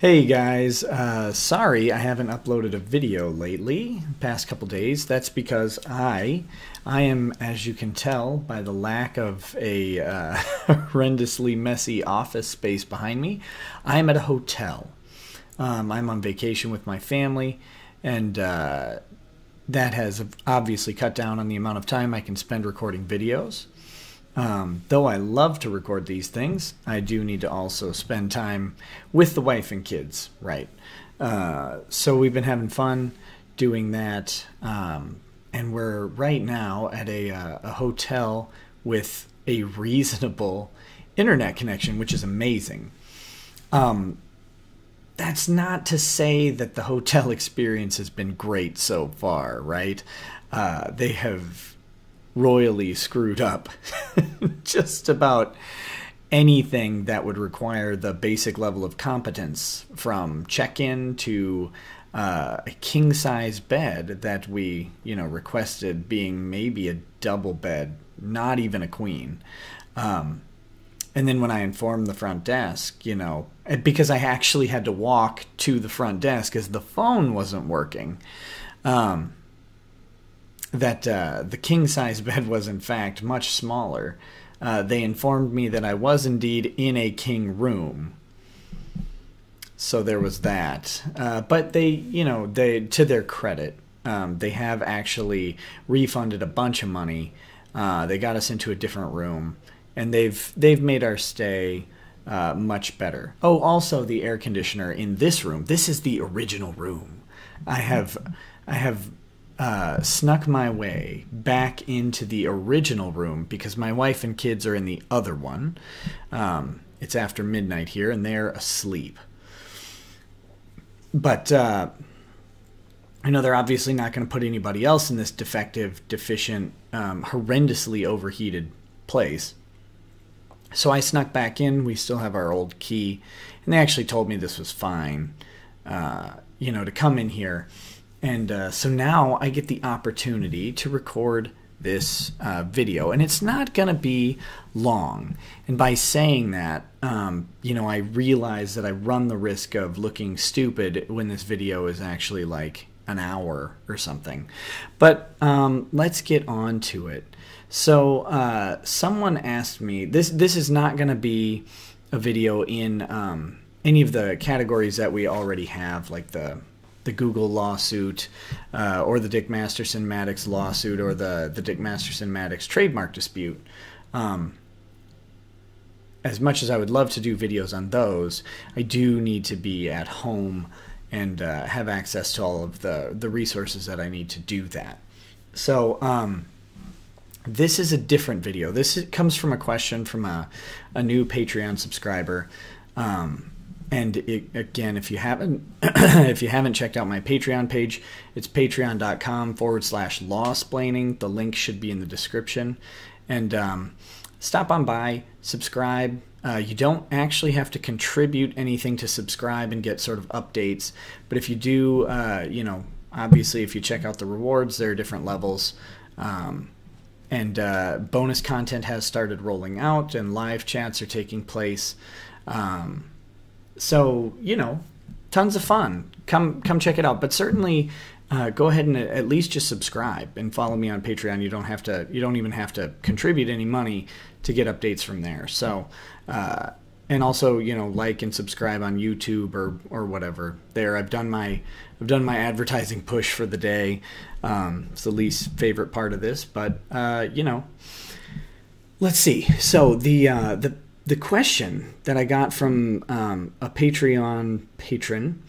Hey guys, sorry I haven't uploaded a video lately, past couple days. That's because I am, as you can tell by the lack of a horrendously messy office space behind me, I am at a hotel. I'm on vacation with my family, and that has obviously cut down on the amount of time I can spend recording videos. Though I love to record these things, I do need to also spend time with the wife and kids, right? So we've been having fun doing that, and we're right now at a hotel with a reasonable internet connection, which is amazing. That's not to say that the hotel experience has been great so far, right? They have royally screwed up just about anything that would require the basic level of competence, from check-in to a king-size bed that we, requested being maybe a double bed, not even a queen. And then when I informed the front desk, because I actually had to walk to the front desk because the phone wasn't working, that the king-size bed was in fact much smaller. They informed me that I was indeed in a king room. So there was that. But they, to their credit, they have actually refunded a bunch of money. They got us into a different room, and they've made our stay much better. Oh, also the air conditioner in this room. This is the original room. I have snuck my way back into the original room because my wife and kids are in the other one. It's after midnight here, and they're asleep. But they're obviously not going to put anybody else in this defective, deficient, horrendously overheated place. So I snuck back in. We still have our old key, and they actually told me this was fine, to come in here. And so now I get the opportunity to record this video, and it's not going to be long. And by saying that, I realize that I run the risk of looking stupid when this video is actually like an hour or something. But let's get on to it. So someone asked me, this is not going to be a video in any of the categories that we already have, like the Google lawsuit, or the Dick Masterson-Maddox lawsuit, or the Dick Masterson-Maddox trademark dispute. As much as I would love to do videos on those, I do need to be at home and have access to all of the resources that I need to do that. So this is a different video. This comes from a question from a new Patreon subscriber. And again, if you haven't checked out my Patreon page, it's patreon.com/lawsplaining. The link should be in the description. And stop on by, subscribe. You don't actually have to contribute anything to subscribe and get sort of updates. But if you do, obviously if you check out the rewards, there are different levels. And bonus content has started rolling out, and live chats are taking place. So, tons of fun. Come check it out. But certainly go ahead and at least just subscribe and follow me on Patreon. You don't even have to contribute any money to get updates from there. So, and also, like and subscribe on YouTube or whatever. There, I've done my advertising push for the day. It's the least favorite part of this, but let's see. So the question that I got from a Patreon patron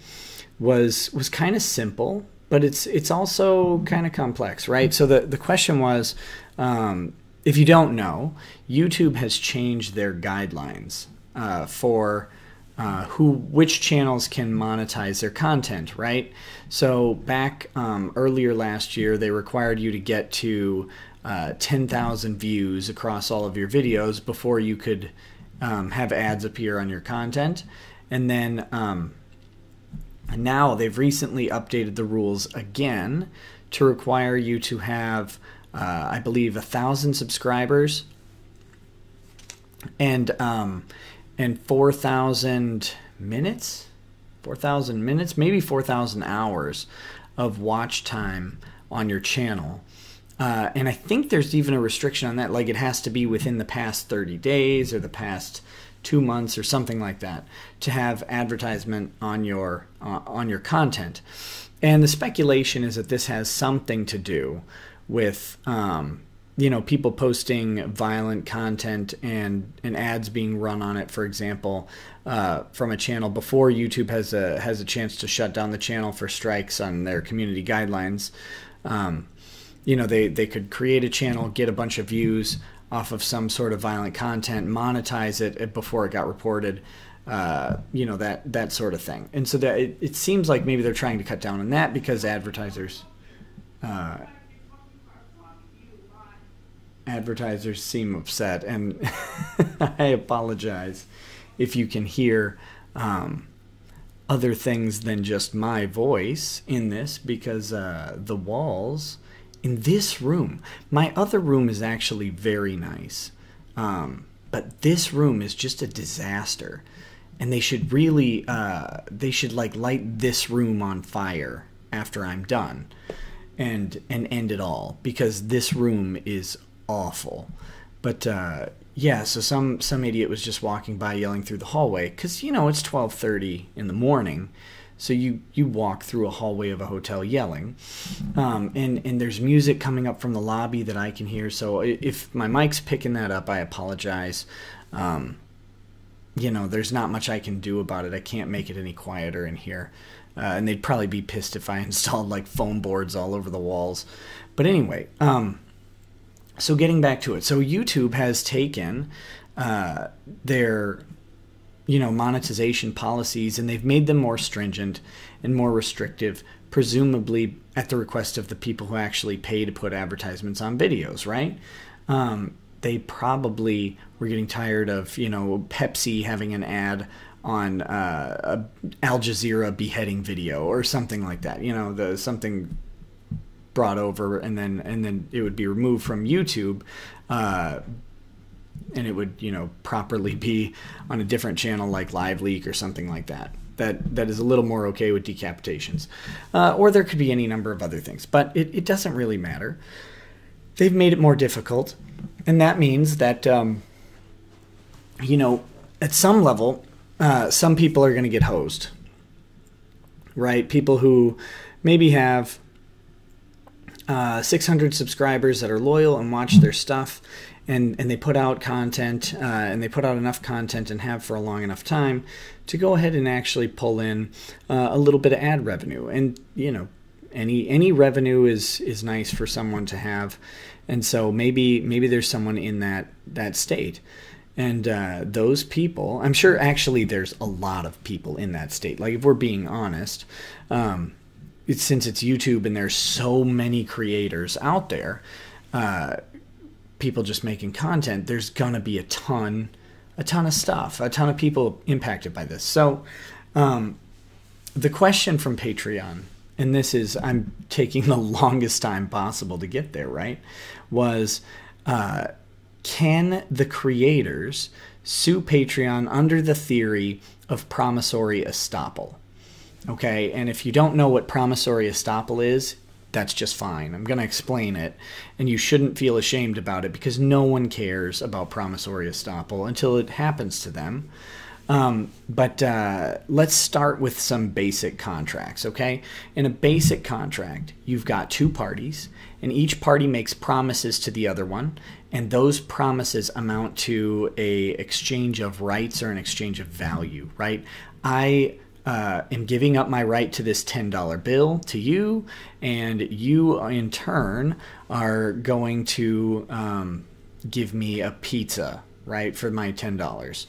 was kind of simple, but it's also kind of complex, right? So the question was, if you don't know, YouTube has changed their guidelines for which channels can monetize their content, right? So back earlier last year, they required you to get to 10,000 views across all of your videos before you could have ads appear on your content. And then now they've recently updated the rules again to require you to have, I believe, 1,000 subscribers and 4,000 minutes 4,000 minutes, maybe 4,000 hours of watch time on your channel. And I think there's even a restriction on that, like it has to be within the past 30 days or the past 2 months or something like that to have advertisement on your content. And the speculation is that this has something to do with you know, people posting violent content and ads being run on it, for example, from a channel before YouTube has a chance to shut down the channel for strikes on their community guidelines. You know, they could create a channel, get a bunch of views off of some sort of violent content, monetize it before it got reported, you know, that sort of thing. And so that it seems like maybe they're trying to cut down on that because advertisers seem upset, and I apologize if you can hear other things than just my voice in this, because the walls in this room, my other room is actually very nice, but this room is just a disaster, and they should really like light this room on fire after I'm done and end it all, because this room is awful. But yeah, so some idiot was just walking by yelling through the hallway, because you know it's 12:30 in the morning, so you walk through a hallway of a hotel yelling, and there's music coming up from the lobby that I can hear. So if my mic's picking that up, I apologize. You know, there's not much I can do about it. I can't make it any quieter in here, and they'd probably be pissed if I installed like foam boards all over the walls. But anyway, so getting back to it, so YouTube has taken their, you know, monetization policies, and they've made them more stringent and more restrictive, presumably at the request of the people who actually pay to put advertisements on videos, right? They probably were getting tired of, you know, Pepsi having an ad on a Al Jazeera beheading video or something like that, you know, something brought over, and then it would be removed from YouTube, and it would, you know, properly be on a different channel like Live Leak or something like that. That is a little more okay with decapitations, or there could be any number of other things, but it doesn't really matter. They've made it more difficult, and that means that you know, at some level, some people are going to get hosed, right? People who maybe have 600 subscribers that are loyal and watch their stuff, and they put out content, and they put out enough content and have for a long enough time to go ahead and actually pull in a little bit of ad revenue. And you know, any revenue is nice for someone to have, and so maybe there's someone in that state, and those people, I'm sure actually there's a lot of people in that state. Like if we're being honest, since it's YouTube and there's so many creators out there, people just making content, there's gonna be a ton of stuff, a ton of people impacted by this. So the question from Patreon, and this is, I'm taking the longest time possible to get there, right, was can the creators sue Patreon under the theory of promissory estoppel? Okay, and if you don't know what promissory estoppel is, that's just fine. I'm going to explain it, and you shouldn't feel ashamed about it, because no one cares about promissory estoppel until it happens to them. But let's start with some basic contracts, okay? In a basic contract, you've got two parties, and each party makes promises to the other one, and those promises amount to a exchange of rights or an exchange of value, right? I am giving up my right to this $10 bill to you, and you in turn are going to give me a pizza, right, for my $10.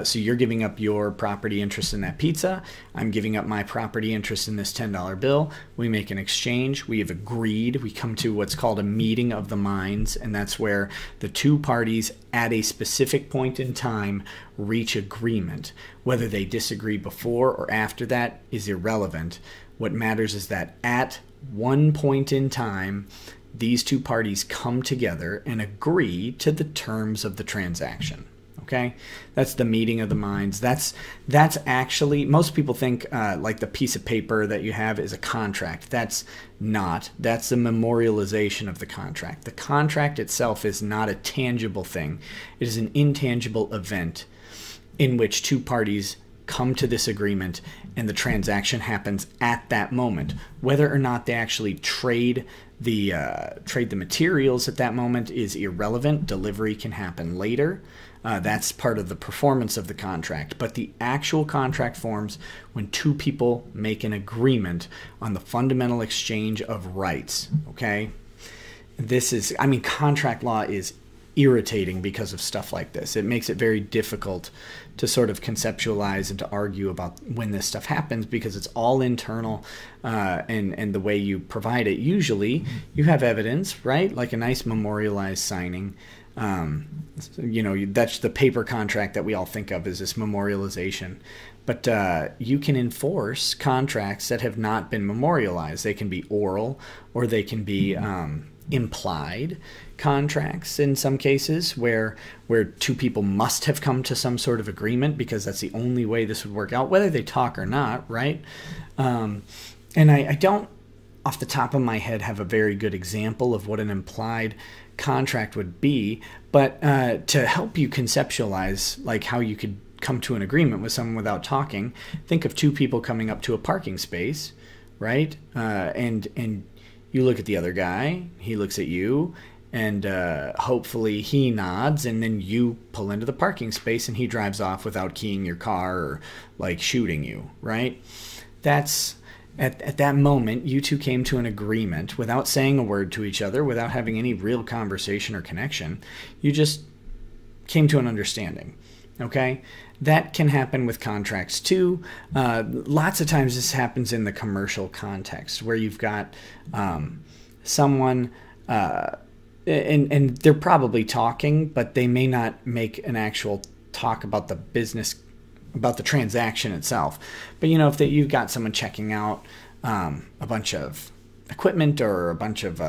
So you're giving up your property interest in that pizza. I'm giving up my property interest in this $10 bill. We make an exchange. We have agreed. We come to what's called a meeting of the minds, and that's where the two parties at a specific point in time reach agreement. Whether they disagree before or after that is irrelevant. What matters is that at one point in time, these two parties come together and agree to the terms of the transaction. Okay, that's the meeting of the minds. That's actually, most people think like the piece of paper that you have is a contract. That's not. That's the memorialization of the contract. The contract itself is not a tangible thing. It is an intangible event in which two parties come to this agreement and the transaction happens at that moment. Whether or not they actually trade the materials at that moment is irrelevant. Delivery can happen later. That's part of the performance of the contract. But the actual contract forms when two people make an agreement on the fundamental exchange of rights. Okay? This is, I mean, contract law is irritating because of stuff like this. It makes it very difficult to sort of conceptualize and to argue about when this stuff happens, because it's all internal, and the way you provide it. Usually you have evidence, right? Like a nice memorialized signing. You know, that's the paper contract that we all think of as this memorialization. But you can enforce contracts that have not been memorialized. They can be oral, or they can be implied contracts in some cases, where two people must have come to some sort of agreement because that's the only way this would work out, whether they talk or not, right? And I don't, off the top of my head, have a very good example of what an implied contract would be, but to help you conceptualize like how you could come to an agreement with someone without talking, think of two people coming up to a parking space, right? And you look at the other guy, he looks at you, and hopefully he nods, and then you pull into the parking space and he drives off without keying your car or like shooting you, right? That's at that moment, you two came to an agreement without saying a word to each other, without having any real conversation or connection. You just came to an understanding, okay? That can happen with contracts too. Lots of times this happens in the commercial context, where you've got someone, and they're probably talking, but they may not make an actual talk about the business, about the transaction itself. But you know, if you've got someone checking out a bunch of equipment or a bunch of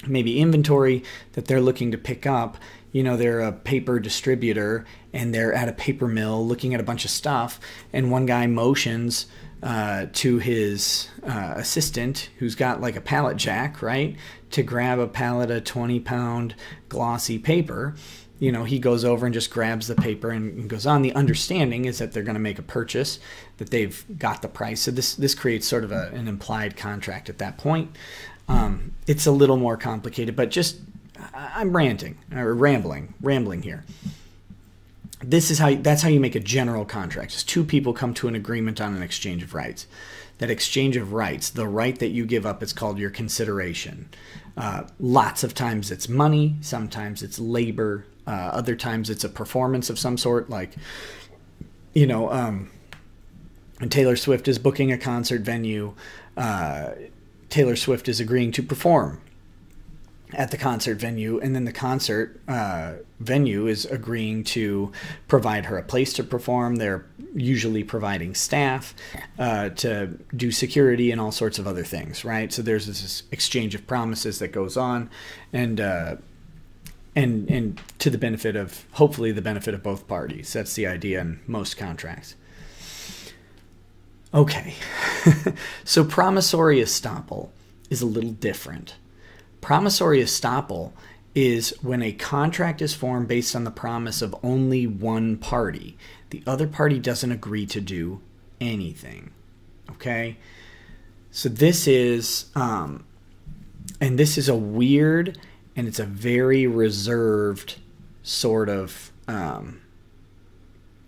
maybe inventory that they're looking to pick up, you know, they're a paper distributor and they're at a paper mill looking at a bunch of stuff, and one guy motions to his assistant, who's got like a pallet jack, right, to grab a pallet of 20-pound glossy paper. You know, he goes over and just grabs the paper and goes on. The understanding is that they're going to make a purchase, that they've got the price. So this creates sort of an implied contract at that point. It's a little more complicated, but just, I'm ranting or rambling here. That's how you make a general contract. Just two people come to an agreement on an exchange of rights. That exchange of rights, the right that you give up, is called your consideration. Lots of times it's money, sometimes it's labor, other times it's a performance of some sort, like, you know, when Taylor Swift is booking a concert venue, Taylor Swift is agreeing to perform at the concert venue, and then the concert venue is agreeing to provide her a place to perform. They're usually providing staff to do security and all sorts of other things, right? So there's this exchange of promises that goes on, and to the benefit of, hopefully the benefit of both parties. That's the idea in most contracts. Okay, so promissory estoppel is a little different. Promissory estoppel is when a contract is formed based on the promise of only one party. The other party doesn't agree to do anything. Okay? So this is, and this is a weird, and it's a very reserved sort of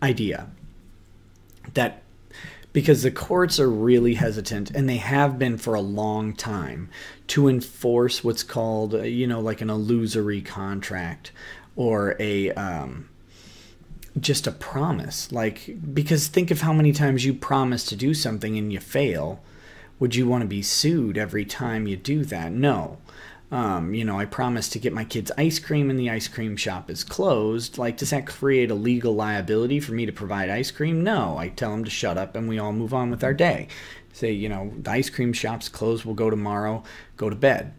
idea. That, because the courts are really hesitant, and they have been for a long time, to enforce what's called, you know, like an illusory contract, or a just a promise. Like, because think of how many times you promise to do something and you fail. Would you want to be sued every time you do that? No. You know, I promised to get my kids ice cream and the ice cream shop is closed. Like, does that create a legal liability for me to provide ice cream? No. I tell them to shut up and we all move on with our day. Say, you know, the ice cream shop's closed, we'll go tomorrow, go to bed.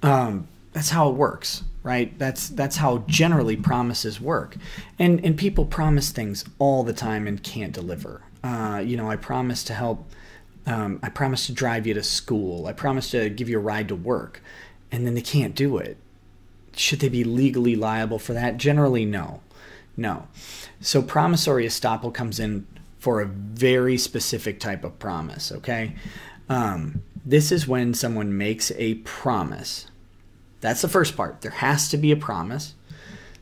That's how it works. right? That's how generally promises work. And people promise things all the time and can't deliver. I promise to help. I promise to drive you to school. I promise to give you a ride to work. And then they can't do it. Should they be legally liable for that? Generally, no. No. So promissory estoppel comes in for a very specific type of promise, okay? This is when someone makes a promise. That's the first part. There has to be a promise.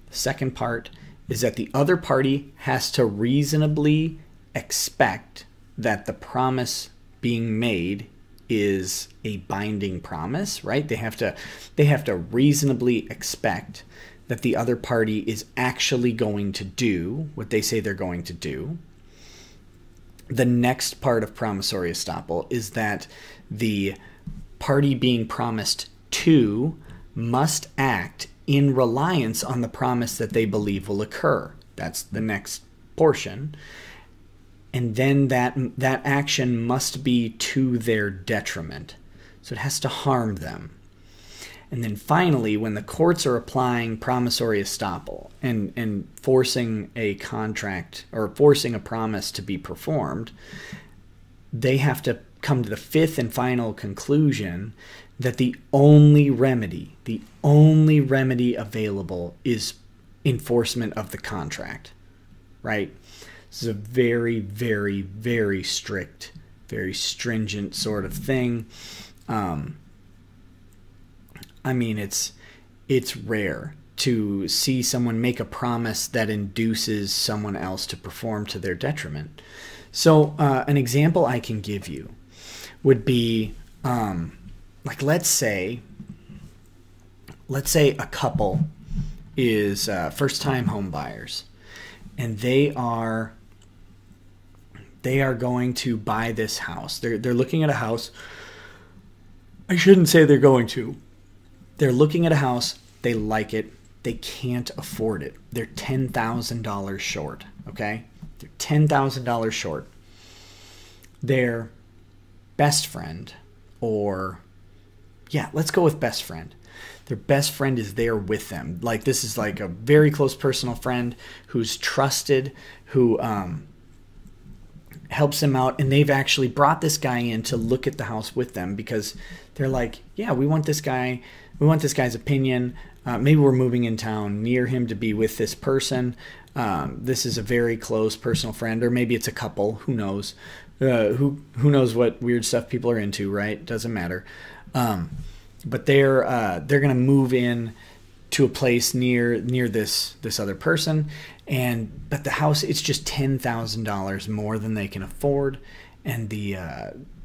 The second part is that the other party has to reasonably expect that the promise being made is a binding promise, right? They have to reasonably expect that the other party is actually going to do what they say they're going to do. The next part of promissory estoppel is that the party being promised to must act in reliance on the promise that they believe will occur. That's the next portion. And then that action must be to their detriment. So it has to harm them. And then finally, when the courts are applying promissory estoppel and forcing a contract or forcing a promise to be performed, they have to come to the fifth and final conclusion that the only remedy available is enforcement of the contract, right? This is a very, very, very strict, very stringent sort of thing. It's rare to see someone make a promise that induces someone else to perform to their detriment. So an example I can give you would be, let's say a couple is first-time home buyers, and they are going to buy this house. They're looking at a house. I shouldn't say they're going to. They're looking at a house. They like it. They can't afford it. They're $10,000 short, okay? They're $10,000 short. Their best friend, let's go with best friend. Their best friend is there with them. Like, this is like a very close personal friend who's trusted, who helps them out, and they've actually brought this guy in to look at the house with them because they're like, yeah, we want this guy's opinion. Maybe we're moving in town near him to be with this person. This is a very close personal friend, or maybe it's a couple. Who knows? Who knows what weird stuff people are into, right? Doesn't matter. But they're gonna move in to a place near this other person, but the house, it's just $10,000 more than they can afford, and the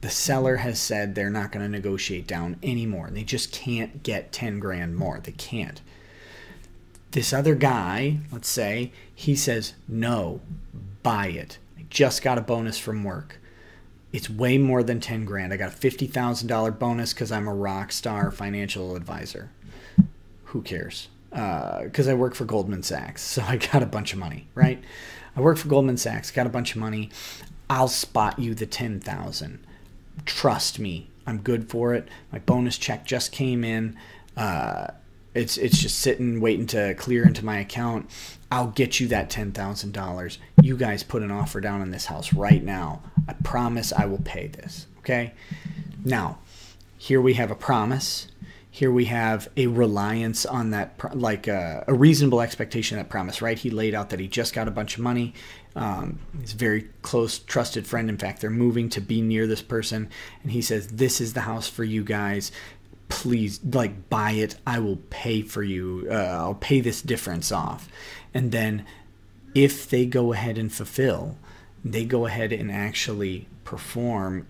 seller has said they're not going to negotiate down anymore. They just can't get 10 grand more. They can't. This other guy, let's say, he says, no, buy it. I just got a bonus from work. It's way more than 10 grand. I got a $50,000 bonus because I'm a rock star financial advisor. Who cares? Because I work for Goldman Sachs, so I got a bunch of money, right? I work for Goldman Sachs, got a bunch of money. I'll spot you the 10,000. Trust me, I'm good for it. My bonus check just came in. It's just sitting, waiting to clear into my account. I'll get you that $10,000. You guys put an offer down on this house right now. I promise I will pay this, okay? Now, here we have a promise. Here we have a reliance on that, a reasonable expectation of that promise, right? He laid out that he just got a bunch of money. He's a very close, trusted friend. In fact, they're moving to be near this person. And he says, this is the house for you guys. Please, buy it. I will pay for you. I'll pay this difference off. And then if they go ahead and fulfill, they go ahead and actually perform.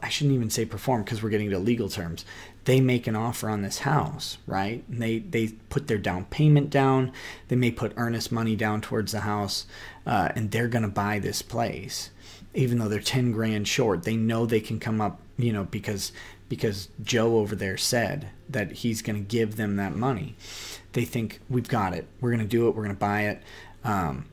I shouldn't even say perform because we're getting to legal terms. They make an offer on this house, right? And they put their down payment down. They may put earnest money down towards the house, and they're going to buy this place. Even though they're 10 grand short, they know they can come up, because Joe over there said that he's going to give them that money. They think, we've got it. We're going to do it. We're going to buy it. And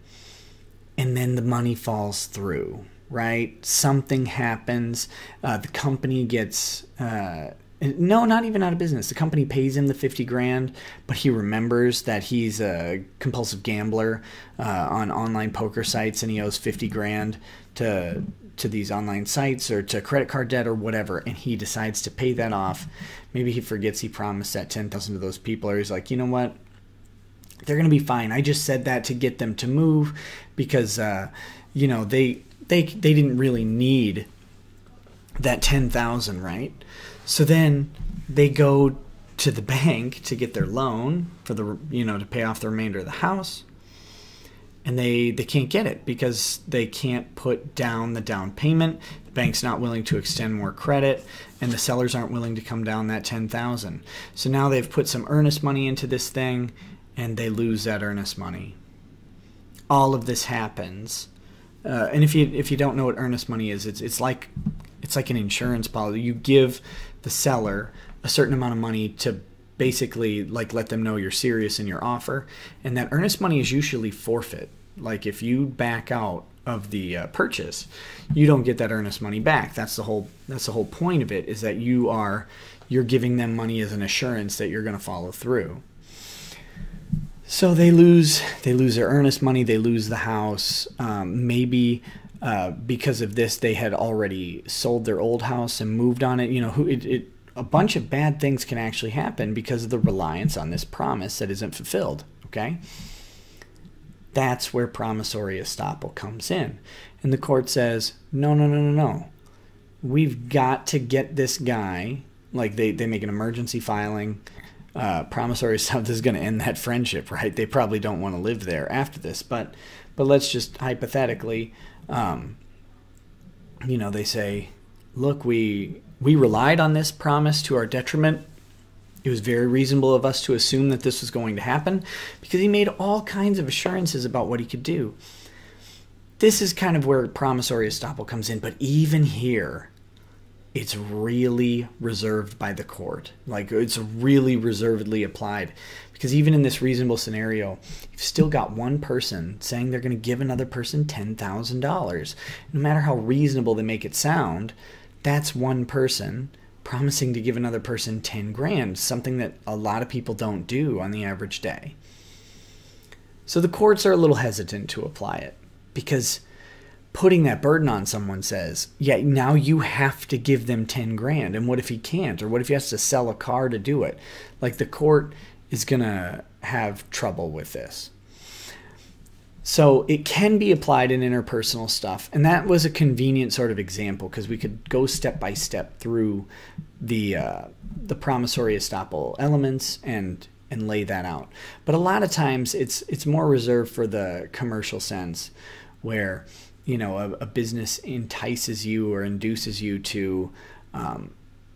then the money falls through, right? Something happens. The company gets No, not even out of business. The company pays him the 50 grand, but he remembers that he's a compulsive gambler on online poker sites, and he owes 50 grand to these online sites or to credit card debt or whatever, and he decides to pay that off. Maybe he forgets he promised that 10,000 to those people, or he's like, you know what? They're going to be fine. I just said that to get them to move because, you know, they didn't really need that 10,000, right? So then they go to the bank to get their loan for the, you know, to pay off the remainder of the house. And they can't get it because they can't put down the down payment. The bank's not willing to extend more credit, and the sellers aren't willing to come down that 10,000. So now they've put some earnest money into this thing, and they lose that earnest money. All of this happens, and if you don't know what earnest money is, it's like an insurance policy. You give the seller a certain amount of money to basically like let them know you're serious in your offer, and that earnest money is usually forfeit. Like if you back out of the purchase, you don't get that earnest money back. That's the whole point of it, is that you're giving them money as an assurance that you're going to follow through. So they lose their earnest money, they lose the house. Maybe because of this, they had already sold their old house and moved on it. You know, a bunch of bad things can actually happen because of the reliance on this promise that isn't fulfilled. Okay. That's where promissory estoppel comes in. And the court says, no. We've got to get this guy, like they make an emergency filing. Promissory estoppel is going to end that friendship, right? They probably don't want to live there after this. But let's just hypothetically, you know, they say, look, we relied on this promise to our detriment. It was very reasonable of us to assume that this was going to happen because he made all kinds of assurances about what he could do. This is kind of where promissory estoppel comes in, but even here, it's really reserved by the court. Like, it's really reservedly applied because even in this reasonable scenario, you've still got one person saying they're going to give another person $10,000. No matter how reasonable they make it sound, that's one person promising to give another person 10 grand, something that a lot of people don't do on the average day. So the courts are a little hesitant to apply it because putting that burden on someone says, yeah, now you have to give them 10 grand. And what if he can't? Or what if he has to sell a car to do it? Like, the court is going to have trouble with this. So it can be applied in interpersonal stuff. And that was a convenient sort of example because we could go step by step through the promissory estoppel elements and lay that out. But a lot of times it's more reserved for the commercial sense where, you know, a business entices you or induces you to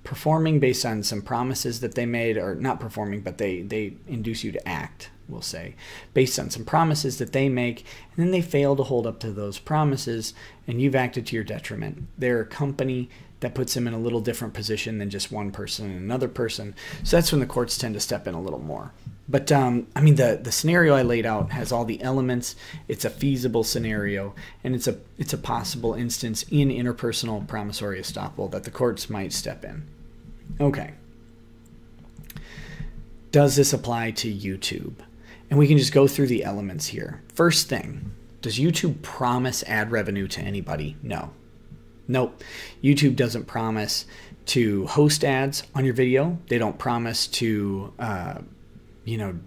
performing based on some promises that they made, or not performing, but they induce you to act, we'll say, based on some promises that they make, and then they fail to hold up to those promises, and you've acted to your detriment. They're a company that puts them in a little different position than just one person and another person. So that's when the courts tend to step in a little more. But I mean, the scenario I laid out has all the elements. It's a feasible scenario, and it's a possible instance in interpersonal promissory estoppel that the courts might step in. Okay. Does this apply to YouTube? And we can just go through the elements here. First thing, does YouTube promise ad revenue to anybody? No. Nope. YouTube doesn't promise to host ads on your video. They don't promise to, you know,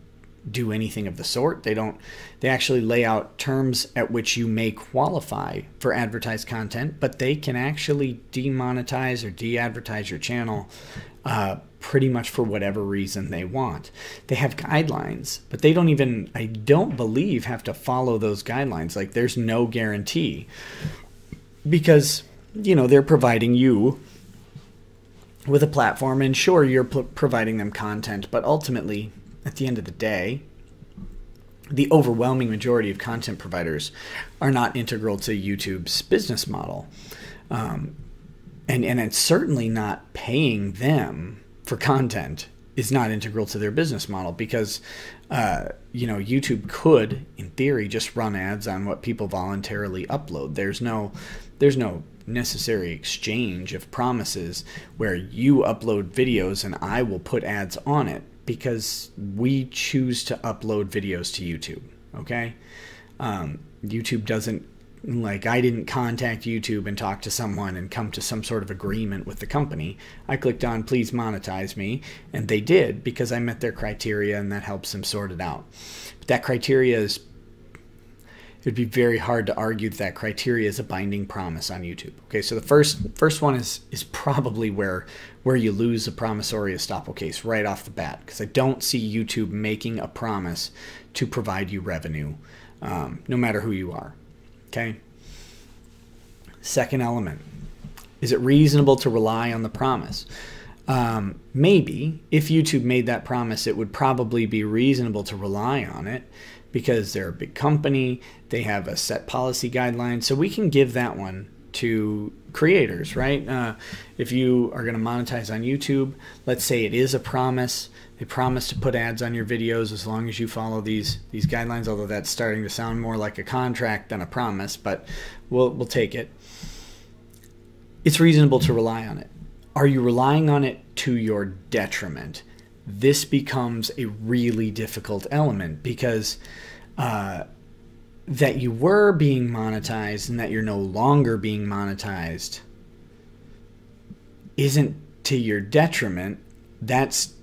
do anything of the sort. They actually lay out terms at which you may qualify for advertised content, but they can actually demonetize or de-advertise your channel pretty much for whatever reason they want. They have guidelines, but they don't even, I don't believe, have to follow those guidelines. Like, there's no guarantee because, you know, they're providing you with a platform, and sure, you're providing them content, but ultimately, at the end of the day, the overwhelming majority of content providers are not integral to YouTube's business model. And it's certainly not paying them for content is not integral to their business model because, you know, YouTube could, in theory, just run ads on what people voluntarily upload. There's no necessary exchange of promises where you upload videos and I will put ads on it because we choose to upload videos to YouTube. Okay? YouTube doesn't, like, I didn't contact YouTube and talk to someone and come to some sort of agreement with the company. I clicked on please monetize me, and they did because I met their criteria, and that helps them sort it out. But that criteria is, it would be very hard to argue that criteria is a binding promise on YouTube. Okay, so the first one is probably where you lose a promissory estoppel case right off the bat, because I don't see YouTube making a promise to provide you revenue, no matter who you are. Okay. Second element, is it reasonable to rely on the promise? Maybe if YouTube made that promise, it would probably be reasonable to rely on it because they're a big company, they have a set policy guideline, so we can give that one to creators, right? If you are going to monetize on YouTube, let's say it is a promise. They promise to put ads on your videos as long as you follow these guidelines, although that's starting to sound more like a contract than a promise, but we'll take it. It's reasonable to rely on it. Are you relying on it to your detriment? This becomes a really difficult element because that you were being monetized and that you're no longer being monetized isn't to your detriment. That's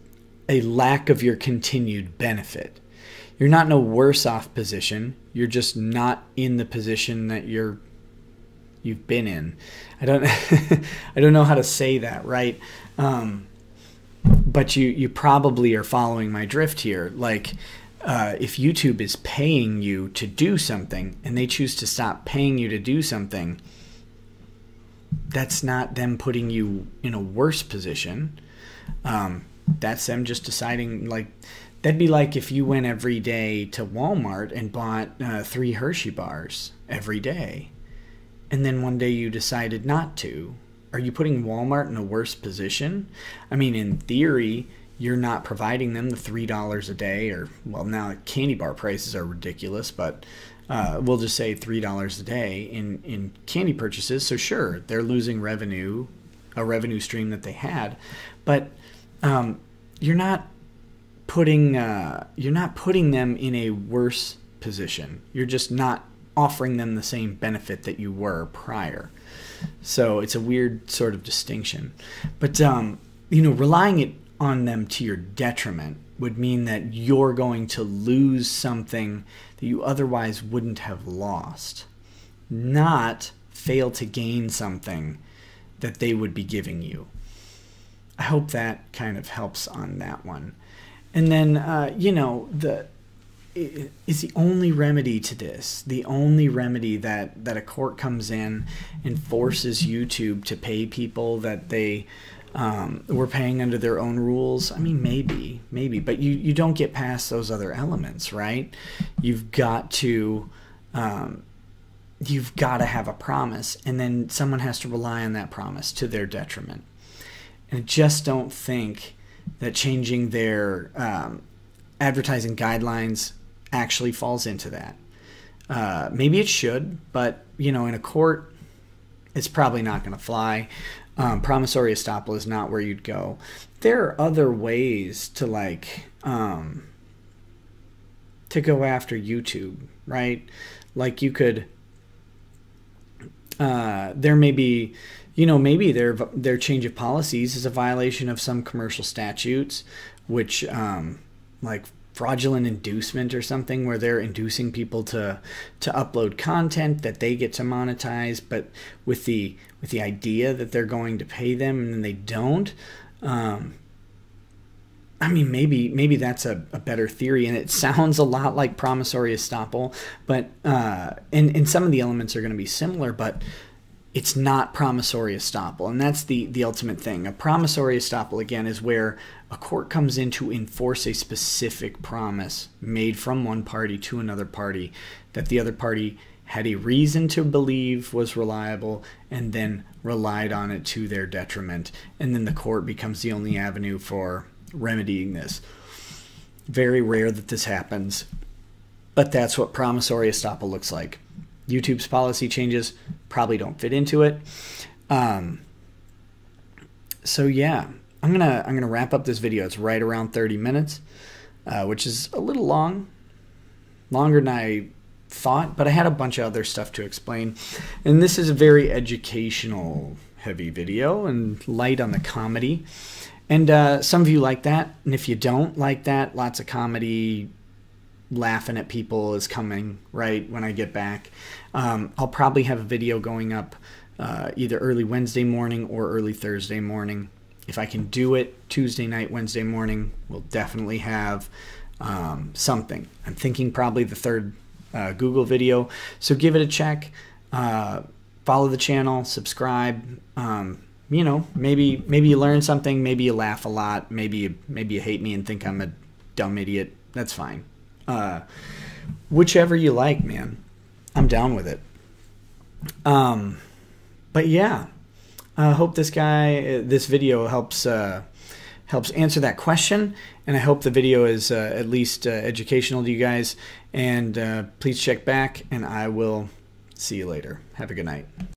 a lack of your continued benefit. You're not in a worse off position. You're just not in the position that you've been in. I don't know how to say that, right? But you probably are following my drift here. Like, if YouTube is paying you to do something and they choose to stop paying you to do something, that's not them putting you in a worse position. That's them just deciding, like, that'd be like if you went every day to Walmart and bought 3 Hershey bars every day, and then one day you decided not to. Are you putting Walmart in a worse position? I mean, in theory, you're not providing them the $3 a day, or, well, now candy bar prices are ridiculous, but we'll just say $3 a day in candy purchases. So sure, they're losing revenue, a revenue stream that they had, but you're not putting them in a worse position. You're just not offering them the same benefit that you were prior. So it's a weird sort of distinction. But relying it on them to your detriment would mean that you're going to lose something that you otherwise wouldn't have lost, not fail to gain something that they would be giving you. I hope that kind of helps on that one. And then, is the only remedy to this, the only remedy that a court comes in and forces YouTube to pay people that they were paying under their own rules? I mean, maybe, but you don't get past those other elements, right? You've got to have a promise, and then someone has to rely on that promise to their detriment. And I just don't think that changing their advertising guidelines actually falls into that. Maybe it should, but in a court, it's probably not going to fly. Promissory estoppel is not where you'd go. There are other ways to go after YouTube, right? Like you could. There may be. Maybe their change of policies is a violation of some commercial statutes, which, like fraudulent inducement or something, where they're inducing people to upload content that they get to monetize, but with the idea that they're going to pay them and then they don't. I mean, maybe that's a better theory, and it sounds a lot like promissory estoppel, but and some of the elements are going to be similar, but it's not promissory estoppel, and that's the ultimate thing. A promissory estoppel, again, is where a court comes in to enforce a specific promise made from one party to another party that the other party had a reason to believe was reliable and then relied on it to their detriment, and then the court becomes the only avenue for remedying this. Very rare that this happens, but that's what promissory estoppel looks like. YouTube's policy changes probably don't fit into it. So yeah, I'm gonna wrap up this video. It's right around 30 minutes, which is a little longer than I thought, but I had a bunch of other stuff to explain. And this is a very educational heavy video and light on the comedy. And some of you like that, and if you don't like that, lots of comedy, laughing at people is coming right when I get back. I'll probably have a video going up either early Wednesday morning or early Thursday morning. If I can do it Tuesday night, Wednesday morning, we'll definitely have something. I'm thinking probably the third Google video, so give it a check. Follow the channel, subscribe. You know, maybe you learn something, maybe you laugh a lot, maybe you hate me and think I'm a dumb idiot. That's fine. Whichever you like, man. I'm down with it. But yeah, I hope this video helps answer that question, and I hope the video is at least educational to you guys. And please check back, and I will see you later. Have a good night.